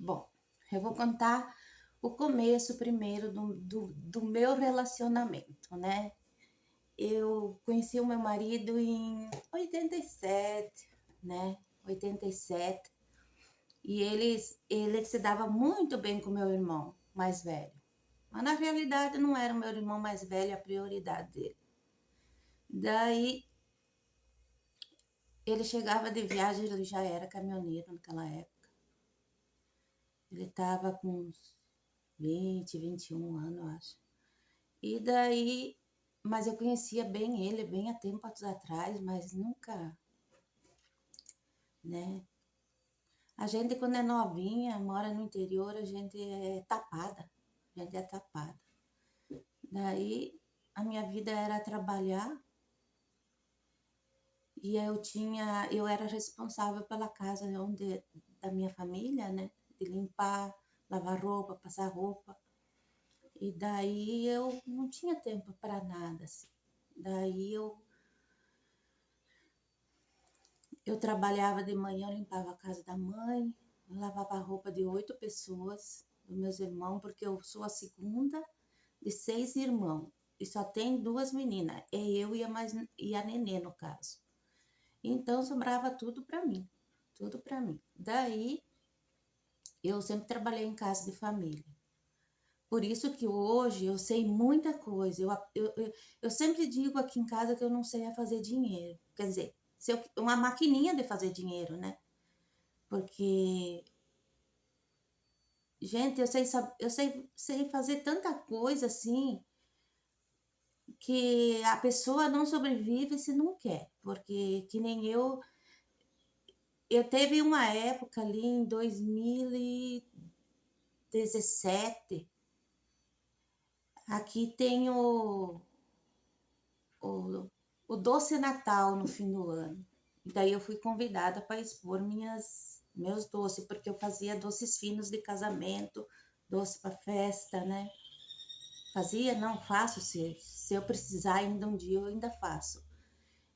Bom, eu vou contar o começo primeiro do meu relacionamento, né? Eu conheci o meu marido em 87, né? 87. E ele se dava muito bem com meu irmão mais velho. Mas na realidade não era o meu irmão mais velho a prioridade dele. Daí ele chegava de viagem, ele já era caminhoneiro naquela época. Ele estava com uns 20, 21 anos, eu acho. E daí, mas eu conhecia bem ele, bem há tempos atrás, mas nunca, né? A gente, quando é novinha, mora no interior, a gente é tapada. A gente é tapada. Daí, a minha vida era trabalhar e eu era responsável pela casa da minha família, né? De limpar, lavar roupa, passar roupa. E daí eu não tinha tempo para nada, assim. Daí eu trabalhava de manhã, eu limpava a casa da mãe, eu lavava a roupa de 8 pessoas, dos meus irmãos, porque eu sou a segunda de 6 irmãos. E só tem 2 meninas, é eu e a nenê, no caso. Então sobrava tudo para mim, tudo para mim. Daí eu sempre trabalhei em casa de família. Por isso que hoje eu sei muita coisa. Eu sempre digo aqui em casa que eu não sei fazer dinheiro. Quer dizer, uma maquininha de fazer dinheiro, né? Porque, gente, sei fazer tanta coisa assim que a pessoa não sobrevive se não quer. Porque, que nem eu teve uma época ali em 2017, aqui tem o, o Doce Natal no fim do ano. E daí eu fui convidada para expor meus doces, porque eu fazia doces finos de casamento, doce para festa, né? Fazia? Não, faço. Se eu precisar ainda um dia, eu ainda faço.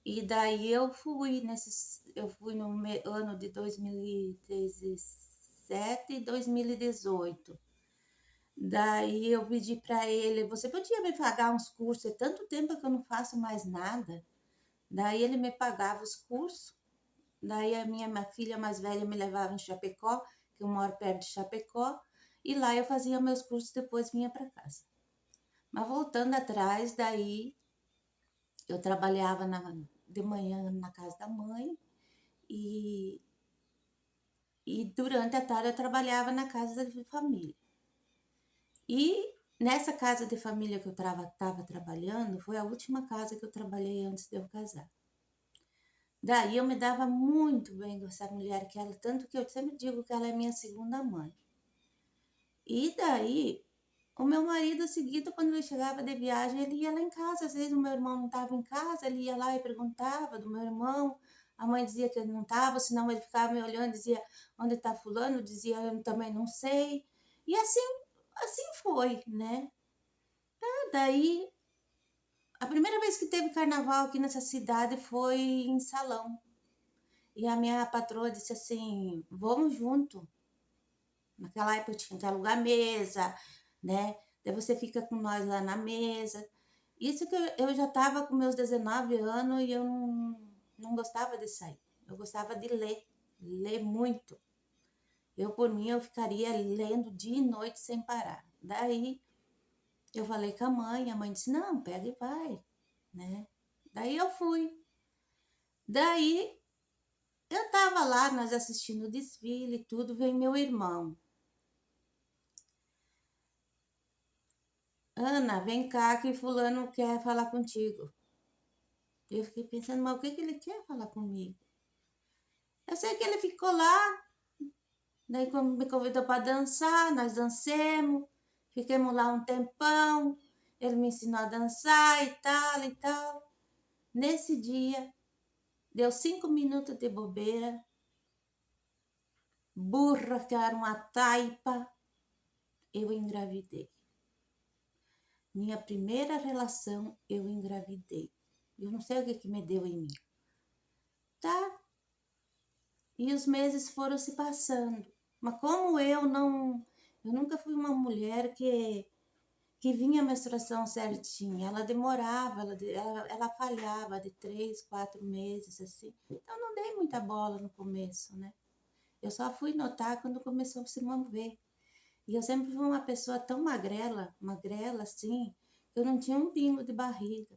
E daí eu fui no ano de 2017 e 2018. Daí eu pedi para ele, você podia me pagar uns cursos? É tanto tempo que eu não faço mais nada. Daí ele me pagava os cursos. Daí a minha filha mais velha me levava em Chapecó, que eu moro perto de Chapecó, e lá eu fazia meus cursos, depois vinha para casa. Mas voltando atrás, daí eu trabalhava de manhã na casa da mãe e, e durante a tarde eu trabalhava na casa de família. E nessa casa de família que eu estava trabalhando, foi a última casa que eu trabalhei antes de eu casar. Daí eu me dava muito bem com essa mulher, tanto que eu sempre digo que ela é minha segunda mãe. E daí, o meu marido, seguido, quando ele chegava de viagem, ele ia lá em casa. Às vezes o meu irmão não estava em casa, ele ia lá e perguntava do meu irmão. A mãe dizia que ele não estava, senão ele ficava me olhando, dizia, onde está fulano? Dizia, eu também não sei. E assim foi, né? Daí, a primeira vez que teve carnaval aqui nessa cidade foi em Salão. E a minha patroa disse assim, vamos junto. Naquela época eu tinha que alugar mesa, né? Daí você fica com nós lá na mesa. Isso que eu já estava com meus 19 anos e eu não gostava de sair. Eu gostava de ler muito. Eu, por mim, eu ficaria lendo dia e noite sem parar. Daí eu falei com a mãe disse, não, pega e vai, né? Daí eu fui. Daí eu tava lá, nós assistindo o desfile e tudo, vem meu irmão. Ana, vem cá que fulano quer falar contigo. Eu fiquei pensando, mas o que ele quer falar comigo? Eu sei que ele ficou lá, daí me convidou para dançar, nós dancemos, ficamos lá um tempão, ele me ensinou a dançar e tal e tal. Nesse dia, deu 5 minutos de bobeira, burra que era uma taipa, eu engravidei. Minha primeira relação, eu engravidei. Eu não sei o que me deu em mim. Tá? E os meses foram se passando. Mas como eu nunca fui uma mulher que vinha a menstruação certinha, ela demorava, ela falhava de 3, 4 meses, assim. Então, não dei muita bola no começo, né? Eu só fui notar quando começou a se mover. E eu sempre fui uma pessoa tão magrela assim, que eu não tinha um pingo de barriga.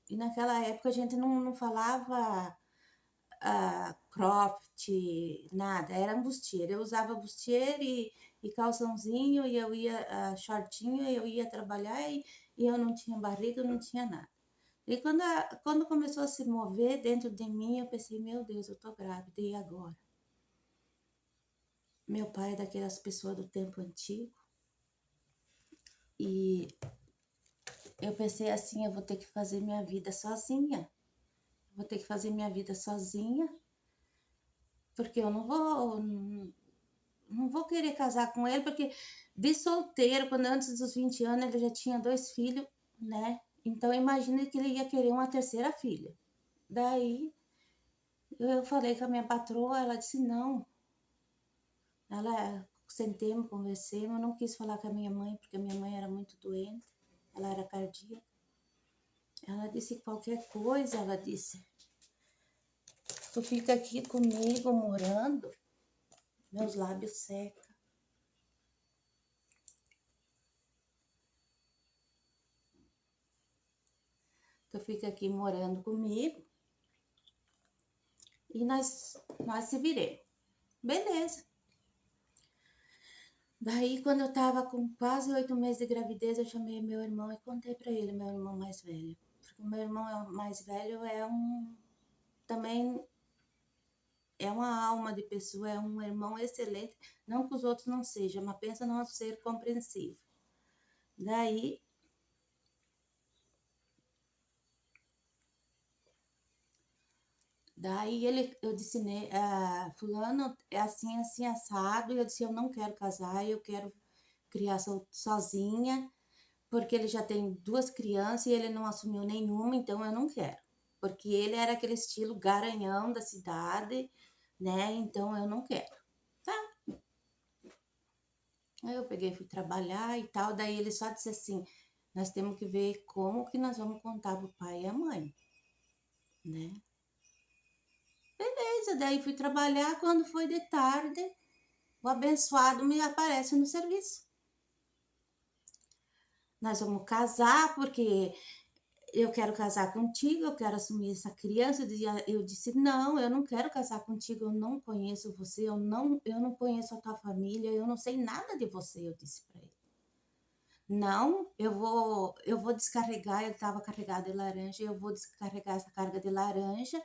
E naquela época a gente não falava cropped, nada, era bustier. Eu usava bustier e calçãozinho, e eu ia, shortinho, e eu ia trabalhar e eu não tinha barriga, eu não tinha nada. E quando começou a se mover dentro de mim, eu pensei, meu Deus, eu tô grávida, e agora? Meu pai é daquelas pessoas do tempo antigo, e eu pensei assim, eu vou ter que fazer minha vida sozinha. Vou ter que fazer minha vida sozinha, porque eu não vou querer casar com ele, porque de solteiro, quando antes dos 20 anos, ele já tinha 2 filhos, né? Então, imagina que ele ia querer uma terceira filha. Daí, eu falei com a minha patroa, ela disse não. Ela, sentemos, conversemos, não quis falar com a minha mãe, porque a minha mãe era muito doente, ela era cardíaca. Ela disse qualquer coisa, ela disse, tu fica aqui comigo morando, meus lábios secam. Tu fica aqui morando comigo e nós se viremos. Beleza. Daí, quando eu tava com quase 8 meses de gravidez, eu chamei meu irmão e contei pra ele, meu irmão mais velho. Porque o meu irmão mais velho também é uma alma de pessoa, é um irmão excelente. Não que os outros não sejam, mas pensa num ser compreensivo. Daí, eu disse, né, fulano é assim, assim, assado. E eu disse, eu não quero casar, eu quero criar sozinha, porque ele já tem 2 crianças e ele não assumiu nenhuma, então eu não quero. Porque ele era aquele estilo garanhão da cidade, né? Então eu não quero. Tá. Aí eu peguei, fui trabalhar e tal, daí ele só disse assim, nós temos que ver como que nós vamos contar pro pai e a mãe, né? Beleza, daí fui trabalhar, quando foi de tarde, o abençoado me aparece no serviço. Nós vamos casar, porque eu quero casar contigo, eu quero assumir essa criança. Eu disse, não, eu não quero casar contigo, eu não conheço você, eu não conheço a tua família, eu não sei nada de você, eu disse para ele. Não, eu vou descarregar, ele estava carregado de laranja, eu vou descarregar essa carga de laranja,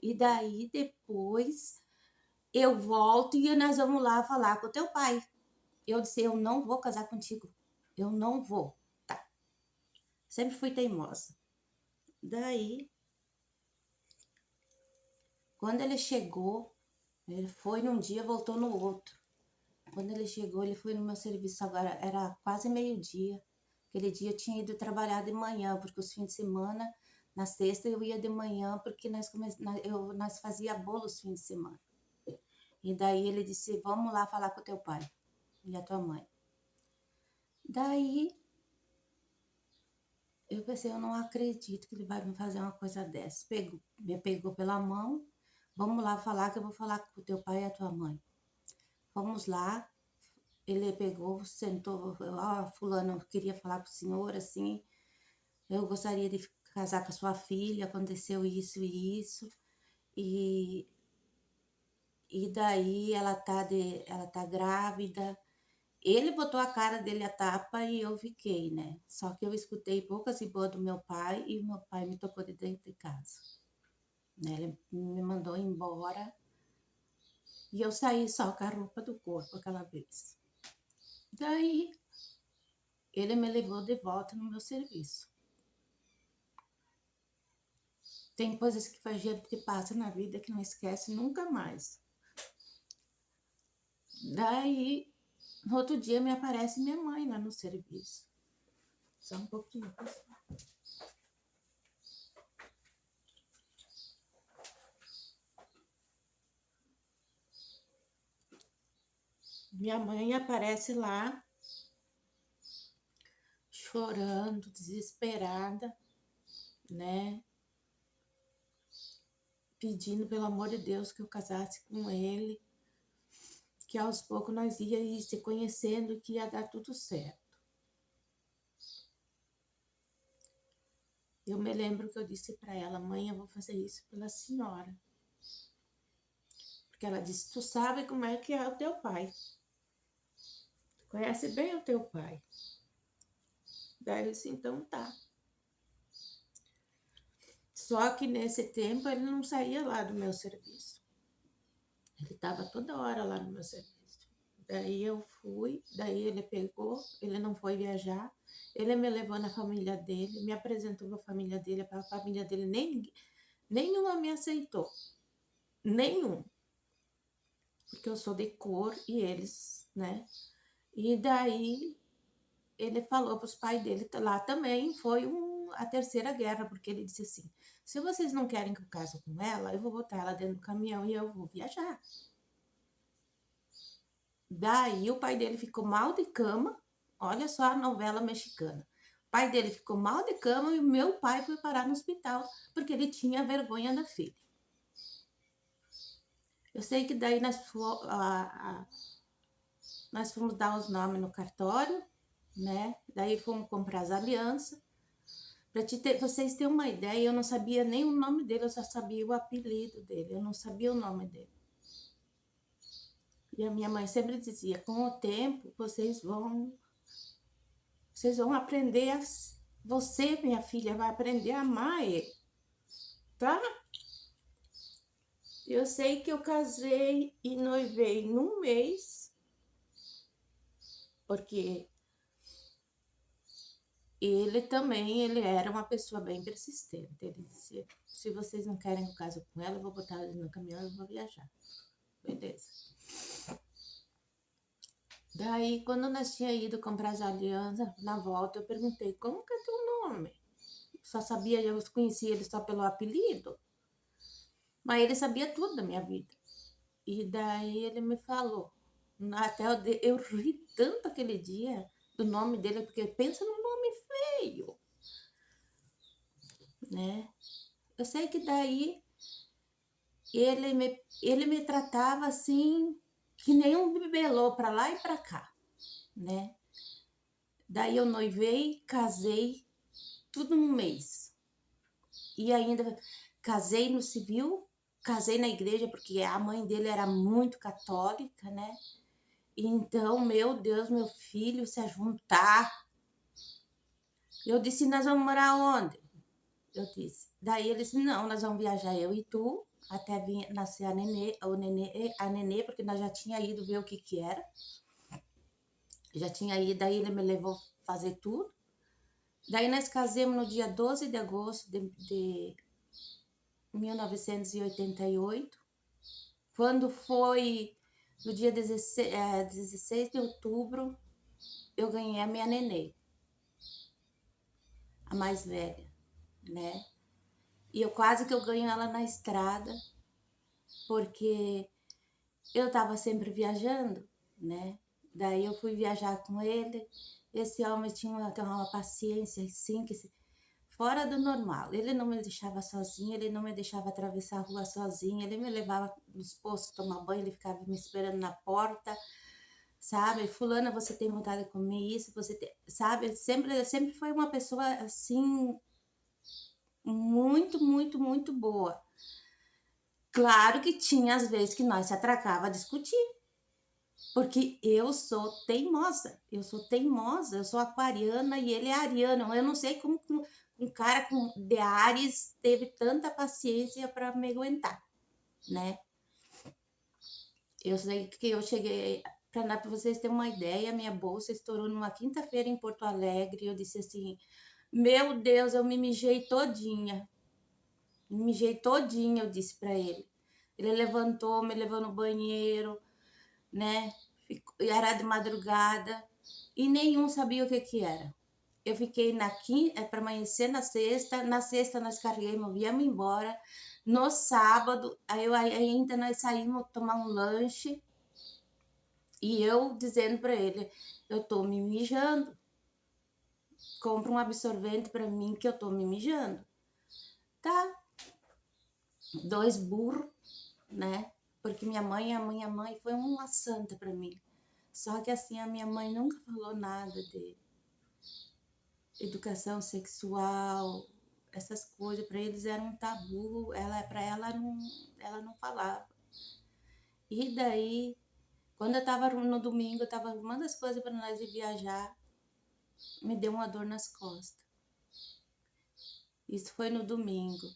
e daí depois eu volto e nós vamos lá falar com o teu pai. Eu disse, eu não vou casar contigo, eu não vou. Tá, sempre fui teimosa. Daí, quando ele chegou, ele foi num dia, voltou no outro. Quando ele chegou, ele foi no meu serviço, agora era quase meio-dia. Aquele dia eu tinha ido trabalhar de manhã, porque os fins de semana, na sexta eu ia de manhã, porque nós fazia bolo os fins de semana. E daí ele disse, vamos lá falar com o teu pai e a tua mãe. Daí eu pensei, eu não acredito que ele vai me fazer uma coisa dessa. Me pegou pela mão, vamos lá falar, que eu vou falar com o teu pai e a tua mãe. Vamos lá. Ele pegou, sentou, fulano, eu queria falar com o senhor, assim, eu gostaria de casar com a sua filha, aconteceu isso e isso, e, e daí ela tá grávida. Ele botou a cara dele a tapa e eu fiquei, né? Só que eu escutei poucas e boas do meu pai, e meu pai me tocou de dentro de casa, né? Ele me mandou embora e eu saí só com a roupa do corpo aquela vez. Daí ele me levou de volta no meu serviço. Tem coisas que a gente passa na vida que não esquece nunca mais. Daí, no outro dia, me aparece minha mãe lá no serviço. Só um pouquinho, pessoal. Minha mãe aparece lá, chorando, desesperada, né? Pedindo, pelo amor de Deus, que eu casasse com ele, que aos poucos nós ia ir se conhecendo e que ia dar tudo certo. Eu me lembro que eu disse para ela: mãe, eu vou fazer isso pela senhora. Porque ela disse: tu sabe como é que é o teu pai. Tu conhece bem o teu pai. Daí eu disse: então tá. Só que nesse tempo ele não saía lá do meu serviço. Ele estava toda hora lá no meu serviço. Daí eu fui, daí ele pegou, ele não foi viajar, ele me levou na família dele, me apresentou para a família dele, nenhuma me aceitou, nenhum, porque eu sou de cor e eles, né? E daí ele falou para os pais dele, lá também foi a terceira guerra, porque ele disse assim: se vocês não querem que eu case com ela, eu vou botar ela dentro do caminhão e eu vou viajar. Daí o pai dele ficou mal de cama, olha só a novela mexicana. O pai dele ficou mal de cama e o meu pai foi parar no hospital, porque ele tinha vergonha da filha. Eu sei que daí nós fomos dar os nomes no cartório, né? Daí fomos comprar as alianças. Para vocês terem uma ideia, eu não sabia nem o nome dele, eu só sabia o apelido dele, eu não sabia o nome dele. E a minha mãe sempre dizia: com o tempo, vocês vão aprender você, minha filha, vai aprender a amar ele, tá? Eu sei que eu casei e noivei num mês, porque ele era uma pessoa bem persistente. Ele disse: se vocês não querem que eu case com ela, eu vou botar ela no caminhão e vou viajar. Beleza. Daí, quando nós tínhamos ido comprar as alianças, na volta, eu perguntei: como que é teu nome? Só sabia, eu conhecia ele só pelo apelido, mas ele sabia tudo da minha vida. E daí ele me falou, até eu ri tanto aquele dia do nome dele, porque pensa num nome feio, né? Eu sei que daí ele me tratava assim, que nem um bibelô para lá e para cá, né? Daí eu noivei, casei, tudo num mês. E ainda casei no civil, casei na igreja, porque a mãe dele era muito católica, né? Então, meu Deus, meu filho, se juntar. Eu disse: nós vamos morar onde? Eu disse. Daí ele disse: não, nós vamos viajar eu e tu, até vir nascer a nenê, porque nós já tinha ido ver o que era. Já tinha ido, daí ele me levou fazer tudo. Daí nós casamos no dia 12 de agosto de 1988. Quando foi no dia 16 de outubro, eu ganhei a minha nenê, a mais velha, né? E eu quase que eu ganho ela na estrada, porque eu estava sempre viajando, né? Daí eu fui viajar com ele. Esse homem tinha uma paciência assim, fora do normal. Ele não me deixava sozinha, ele não me deixava atravessar a rua sozinha, ele me levava nos postos tomar banho, ele ficava me esperando na porta, sabe? Fulana, você tem vontade de comer isso? Você tem, sabe? Sempre foi uma pessoa assim, muito, muito, muito boa. Claro que tinha às vezes que nós se atracava a discutir, porque eu sou teimosa, eu sou aquariana e ele é ariano. Eu não sei como um cara de Áries teve tanta paciência para me aguentar, né? Eu sei que eu cheguei, para vocês terem uma ideia, minha bolsa estourou numa quinta-feira em Porto Alegre. Eu disse assim: meu Deus, eu me mijei todinha. Me mijei todinha, eu disse para ele. Ele levantou, me levou no banheiro, né? Era de madrugada e nenhum sabia o que era. Eu fiquei na quinta, para amanhecer na sexta nós carregamos, viemos embora. No sábado, ainda nós saímos tomar um lanche E eu dizendo para ele, eu tô me mijando, compra um absorvente para mim que eu tô me mijando. Tá, 2 burros, né? Porque minha mãe foi uma santa para mim. Só que assim, a minha mãe nunca falou nada de educação sexual, essas coisas. Para eles era um tabu, para ela não falava. E daí, quando eu tava no domingo, eu tava arrumando as coisas para nós ir viajar, me deu uma dor nas costas. Isso foi no domingo.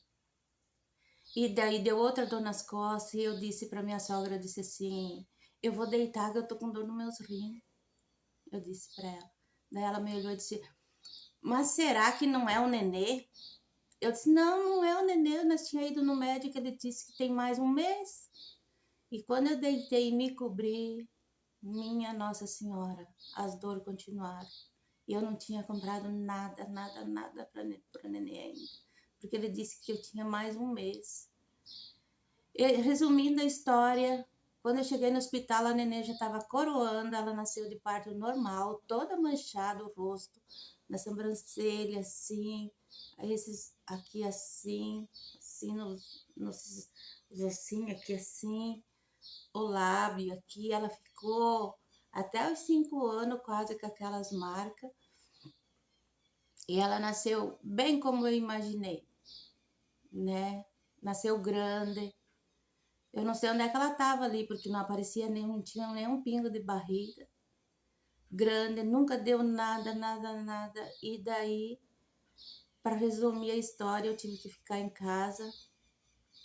E daí deu outra dor nas costas e eu disse para minha sogra, eu disse assim, eu vou deitar que eu tô com dor nos meus rins. Eu disse para ela. Daí ela me olhou e disse, mas será que não é o nenê? Eu disse, não, não é o nenê, nós tínhamos ido no médico, ele disse que tem mais um mês. E quando eu deitei e me cobri, minha Nossa Senhora, as dores continuaram. E eu não tinha comprado nada para nenê ainda. Porque ele disse que eu tinha mais um mês. E, resumindo a história, quando eu cheguei no hospital, a nenê já estava coroando, ela nasceu de parto normal, toda manchada o rosto, na sobrancelha, assim, esses aqui assim, assim, os ossinhos aqui assim, o lábio aqui, ela ficou até os 5 anos quase com aquelas marcas, e ela nasceu bem como eu imaginei, né? Nasceu grande. Eu não sei onde é que ela estava ali, porque não aparecia nenhum, não tinha nenhum pingo de barriga. Grande, nunca deu nada, nada, nada. E daí, para resumir a história, eu tive que ficar em casa,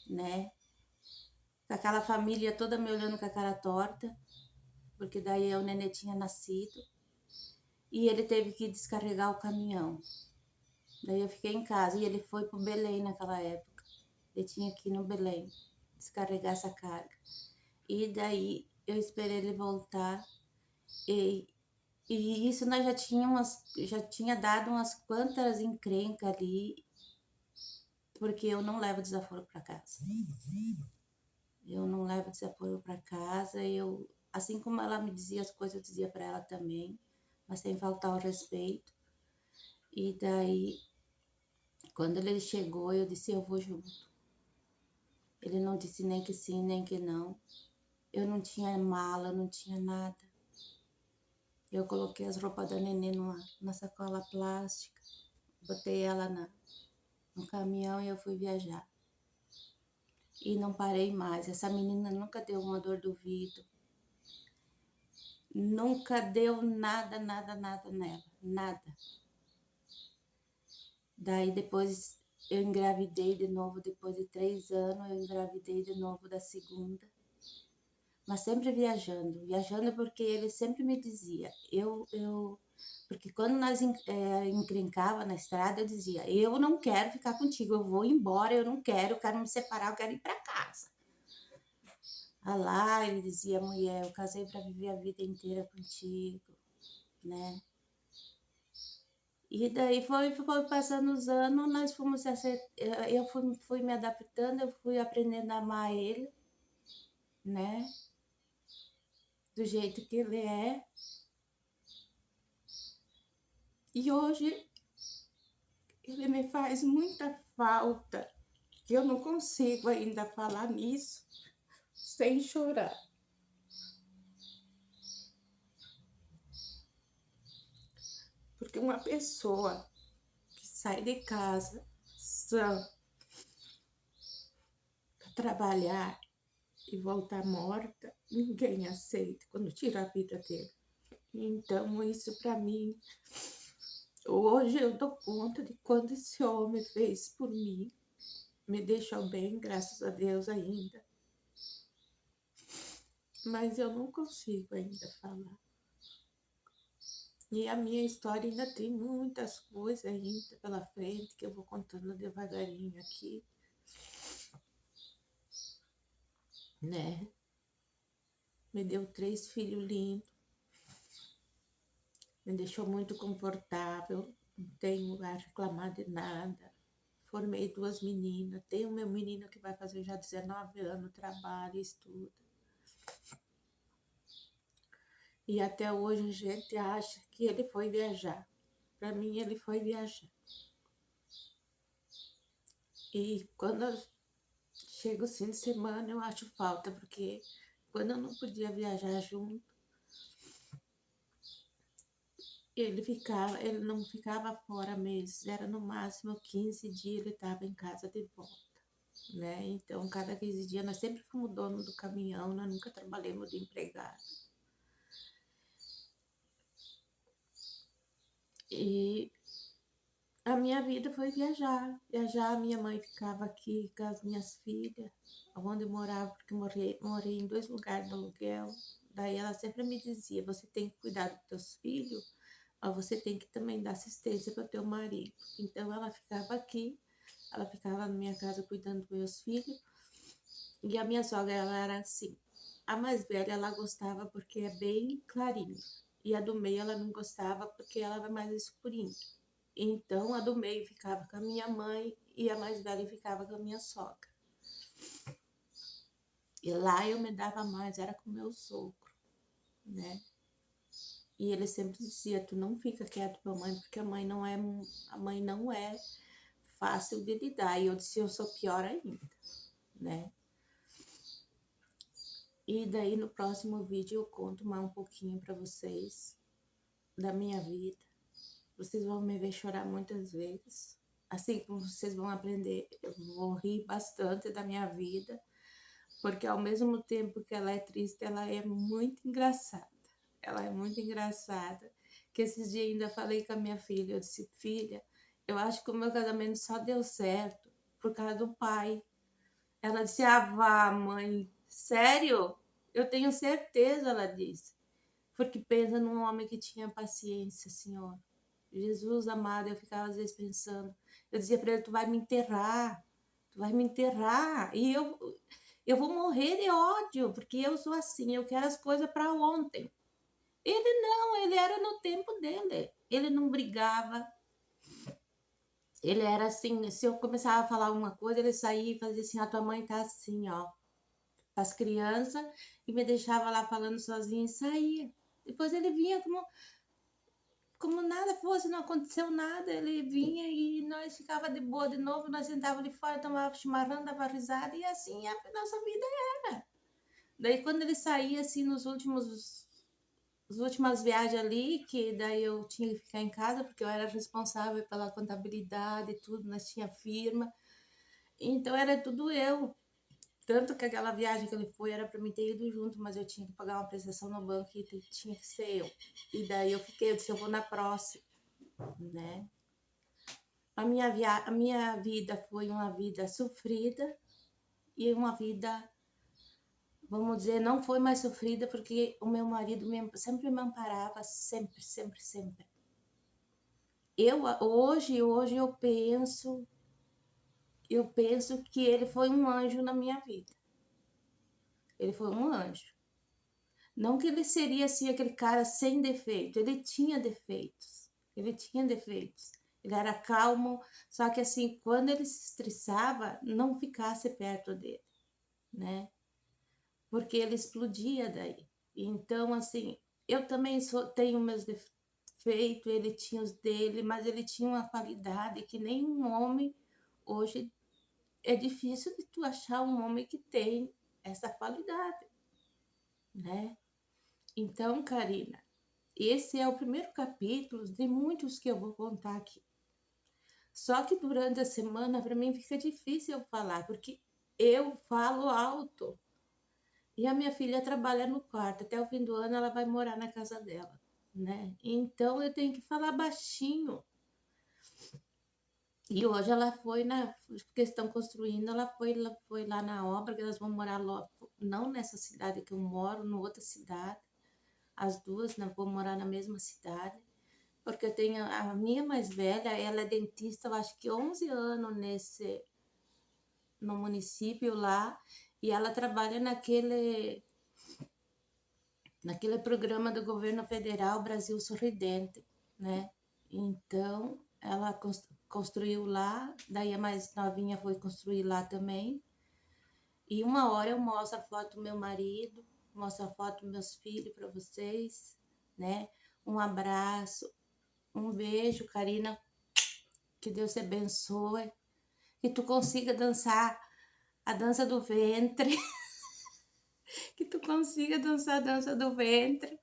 né? Com aquela família toda me olhando com a cara torta, porque daí o nenê tinha nascido. E ele teve que descarregar o caminhão. Daí eu fiquei em casa e ele foi para o Belém naquela época. Ele tinha que ir no Belém descarregar essa carga. E daí eu esperei ele voltar e, e isso nós já tinha dado umas quantas encrencas ali, porque eu não levo desaforo para casa. Eu não levo desaforo para casa, assim como ela me dizia as coisas, eu dizia para ela também, mas sem faltar o respeito. E daí, quando ele chegou, eu disse, eu vou junto. Ele não disse nem que sim, nem que não. Eu não tinha mala, não tinha nada. Eu coloquei as roupas da nenê na sacola plástica, botei ela no caminhão e eu fui viajar. E não parei mais. Essa menina nunca deu uma dor do ouvido. Nunca deu nada, nada, nada nela. Nada. Daí depois eu engravidei de novo, depois de 3 anos, eu engravidei de novo da segunda. Mas sempre viajando porque ele sempre me dizia, porque quando nós encrencava na estrada, eu dizia, eu não quero ficar contigo, eu vou embora, eu quero me separar, eu quero ir para casa. Ah lá, ele dizia, mulher, eu casei para viver a vida inteira contigo, né? E daí foi passando os anos, nós fomos eu fui me adaptando, eu fui aprendendo a amar ele, né? Do jeito que ele é. E hoje ele me faz muita falta, que eu não consigo ainda falar nisso sem chorar. Porque uma pessoa que sai de casa sã para trabalhar e voltar morta, ninguém aceita quando tira a vida dele. Então, isso para mim, hoje eu dou conta de quanto esse homem fez por mim. Me deixou bem, graças a Deus ainda. Mas eu não consigo ainda falar. E a minha história ainda tem muitas coisas ainda pela frente, que eu vou contando devagarinho aqui, né? Me deu 3 filhos lindos, me deixou muito confortável, não tenho lugar a reclamar de nada. Formei 2 meninas, tenho meu menino que vai fazer já 19 anos, trabalha, estuda. E até hoje a gente acha que ele foi viajar. Para mim, ele foi viajar. E quando chega o fim de semana, eu acho falta, porque quando eu não podia viajar junto, ele não ficava fora meses, era no máximo 15 dias ele estava em casa de volta, né? Então, cada 15 dias, nós sempre fomos dono do caminhão, nós nunca trabalhamos de empregado. E a minha vida foi viajar. Viajar, minha mãe ficava aqui com as minhas filhas, onde eu morava, porque morei em 2 lugares de aluguel. Daí ela sempre me dizia, você tem que cuidar dos teus filhos, mas você tem que também dar assistência para o teu marido. Então ela ficava aqui, ela ficava na minha casa cuidando dos meus filhos. E a minha sogra, ela era assim. A mais velha, ela gostava porque é bem clarinha. E a do meio, ela não gostava porque ela era mais escurinha. Então, a do meio ficava com a minha mãe e a mais velha ficava com a minha sogra. E lá eu me dava mais, era com meu sogro, né? E ele sempre dizia, tu não fica quieto com a mãe, porque a mãe não é fácil de lidar. E eu disse, eu sou pior ainda, né? E daí no próximo vídeo eu conto mais um pouquinho para vocês da minha vida. Vocês vão me ver chorar muitas vezes. Assim como vocês vão aprender, eu vou rir bastante da minha vida, porque ao mesmo tempo que ela é triste, ela é muito engraçada. Ela é muito engraçada. Que esses dias ainda falei com a minha filha, eu disse, filha, eu acho que o meu casamento só deu certo por causa do pai. Ela disse, ah, vá, mãe, sério? Eu tenho certeza, ela disse. Porque pensa num homem que tinha paciência, Senhor. Jesus amado, eu ficava às vezes pensando. Eu dizia para ele, tu vai me enterrar. Tu vai me enterrar. E eu vou morrer de ódio, porque eu sou assim, eu quero as coisas para ontem. Ele não, ele era no tempo dele. Ele não brigava. Ele era assim, se eu começava a falar uma coisa, ele saía e fazia assim, a tua mãe tá assim, ó, as crianças, e me deixava lá falando sozinho e saía. Depois ele vinha como nada fosse, não aconteceu nada, ele vinha e nós ficava de boa de novo, nós sentava ali fora, tomava chimarrão, dava risada, e assim a nossa vida era. Daí quando ele saía assim nos últimos as últimas viagens ali, que daí eu tinha que ficar em casa, porque eu era responsável pela contabilidade e tudo, nós tinha firma. Então era tudo eu. Tanto que aquela viagem que ele foi era para mim ter ido junto, mas eu tinha que pagar uma prestação no banco e tinha que ser eu. E daí eu fiquei, eu disse, eu vou na próxima, né? A minha vida foi uma vida sofrida e uma vida, vamos dizer, não foi mais sofrida porque o meu marido sempre me amparava, sempre, sempre, sempre. Hoje eu penso que ele foi um anjo na minha vida. Ele foi um anjo. Não que ele seria assim aquele cara sem defeito, ele tinha defeitos. Ele tinha defeitos. Ele era calmo, só que assim, quando ele se estressava, não ficasse perto dele, né? Porque ele explodia daí. Então, assim, eu também tenho meus defeitos, ele tinha os dele, mas ele tinha uma qualidade que nenhum homem hoje é difícil de tu achar um homem que tem essa qualidade, né? Então, Karina, esse é o primeiro capítulo de muitos que eu vou contar aqui. Só que durante a semana, para mim, fica difícil eu falar, porque eu falo alto. E a minha filha trabalha no quarto. Até o fim do ano, ela vai morar na casa dela, né? Então, eu tenho que falar baixinho. E hoje ela foi porque estão construindo, ela foi lá na obra, que elas vão morar não nessa cidade que eu moro, em outra cidade. As duas, né, vão morar na mesma cidade. Porque eu tenho a minha mais velha, ela é dentista, eu acho que 11 anos no município lá, e ela trabalha naquele programa do governo federal Brasil Sorridente, né? Então, ela construiu lá, daí a mais novinha foi construir lá também. E uma hora eu mostro a foto do meu marido, mostro a foto dos meus filhos para vocês, né? Um abraço, um beijo, Karina. Que Deus te abençoe. Que tu consiga dançar a dança do ventre. Que tu consiga dançar a dança do ventre.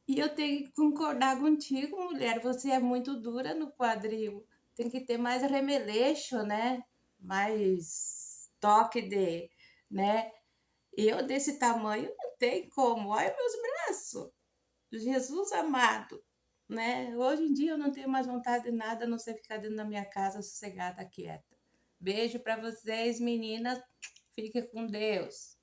E eu tenho que concordar contigo, mulher. Você é muito dura no quadril. Tem que ter mais remeleixo, né? Mais toque de, né? Eu desse tamanho não tem como. Olha meus braços. Jesus amado, né? Hoje em dia eu não tenho mais vontade de nada, a não ser ficar dentro da minha casa sossegada, quieta. Beijo para vocês, meninas. Fiquem com Deus.